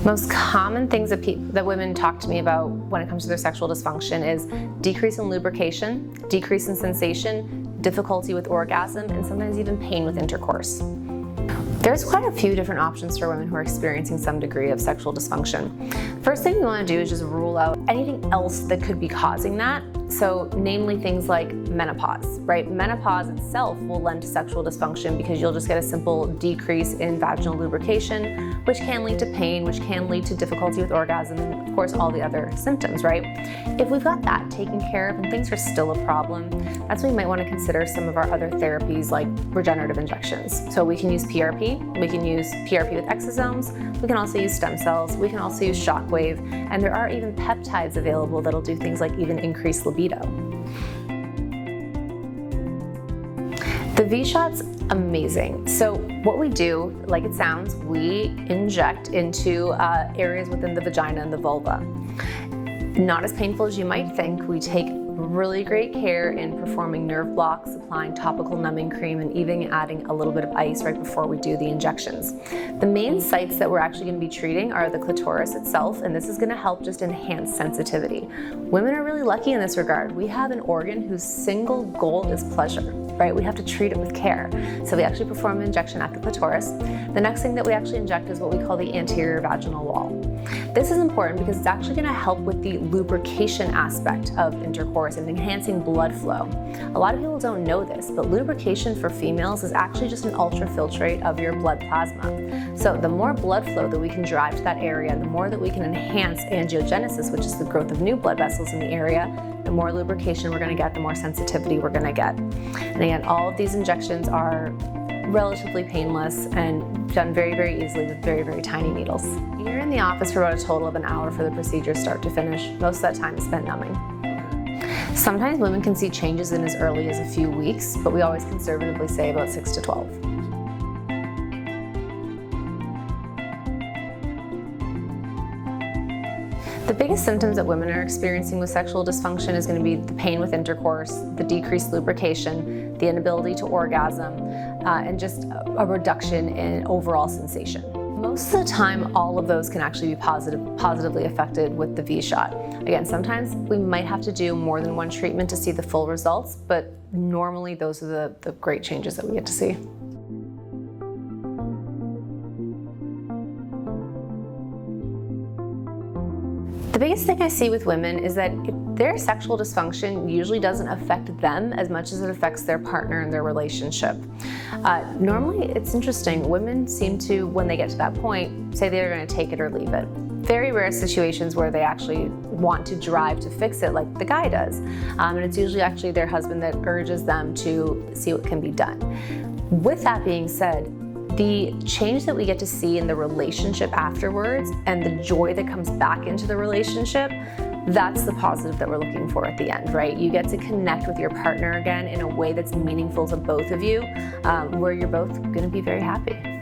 Most common things that women talk to me about when it comes to their sexual dysfunction is decrease in lubrication, decrease in sensation, difficulty with orgasm, and sometimes even pain with intercourse. There's quite a few different options for women who are experiencing some degree of sexual dysfunction. First thing you want to do is just rule out anything else that could be causing that. So namely things like menopause, right? Menopause itself will lend to sexual dysfunction because you'll just get a simple decrease in vaginal lubrication, which can lead to pain, which can lead to difficulty with orgasm, and of course all the other symptoms, right? If we've got that taken care of and things are still a problem, that's when we might want to consider some of our other therapies like regenerative injections. So we can use PRP, we can use PRP with exosomes, we can also use stem cells, we can also use shockwave, and there are even peptides available that'll do things like even increase libido. The V-shot's amazing. So what we do, like it sounds, we inject into areas within the vagina and the vulva. Not as painful as you might think. We take really great care in performing nerve blocks, applying topical numbing cream, and even adding a little bit of ice right before we do the injections. The main sites that we're actually going to be treating are the clitoris itself, and this is going to help just enhance sensitivity. Women are really lucky in this regard. We have an organ whose single goal is pleasure, right? We have to treat it with care. So we actually perform an injection at the clitoris. The next thing that we actually inject is what we call the anterior vaginal wall. This is important because it's actually going to help with the lubrication aspect of intercourse and enhancing blood flow. A lot of people don't know this, but lubrication for females is actually just an ultrafiltrate of your blood plasma. So the more blood flow that we can drive to that area, the more that we can enhance angiogenesis, which is the growth of new blood vessels in the area, the more lubrication we're going to get, the more sensitivity we're going to get. And again, all of these injections are relatively painless and done very, very easily with very, very tiny needles. You're in the office for about a total of an hour for the procedure start to finish. Most of that time is spent numbing. Sometimes women can see changes in as early as a few weeks, but we always conservatively say about 6 to 12. The biggest symptoms that women are experiencing with sexual dysfunction is going to be the pain with intercourse, the decreased lubrication, the inability to orgasm, and just a reduction in overall sensation. Most of the time, all of those can actually be positively affected with the V-shot. Again, sometimes we might have to do more than one treatment to see the full results, but normally those are the great changes that we get to see. The biggest thing I see with women is that their sexual dysfunction usually doesn't affect them as much as it affects their partner and their relationship. Normally, it's interesting. Women seem to, when they get to that point, say they're going to take it or leave it. Very rare situations where they actually want to drive to fix it like the guy does. And it's usually actually their husband that urges them to see what can be done. With that being said, the change that we get to see in the relationship afterwards and the joy that comes back into the relationship, that's the positive that we're looking for at the end, right? You get to connect with your partner again in a way that's meaningful to both of you, where you're both going to be very happy.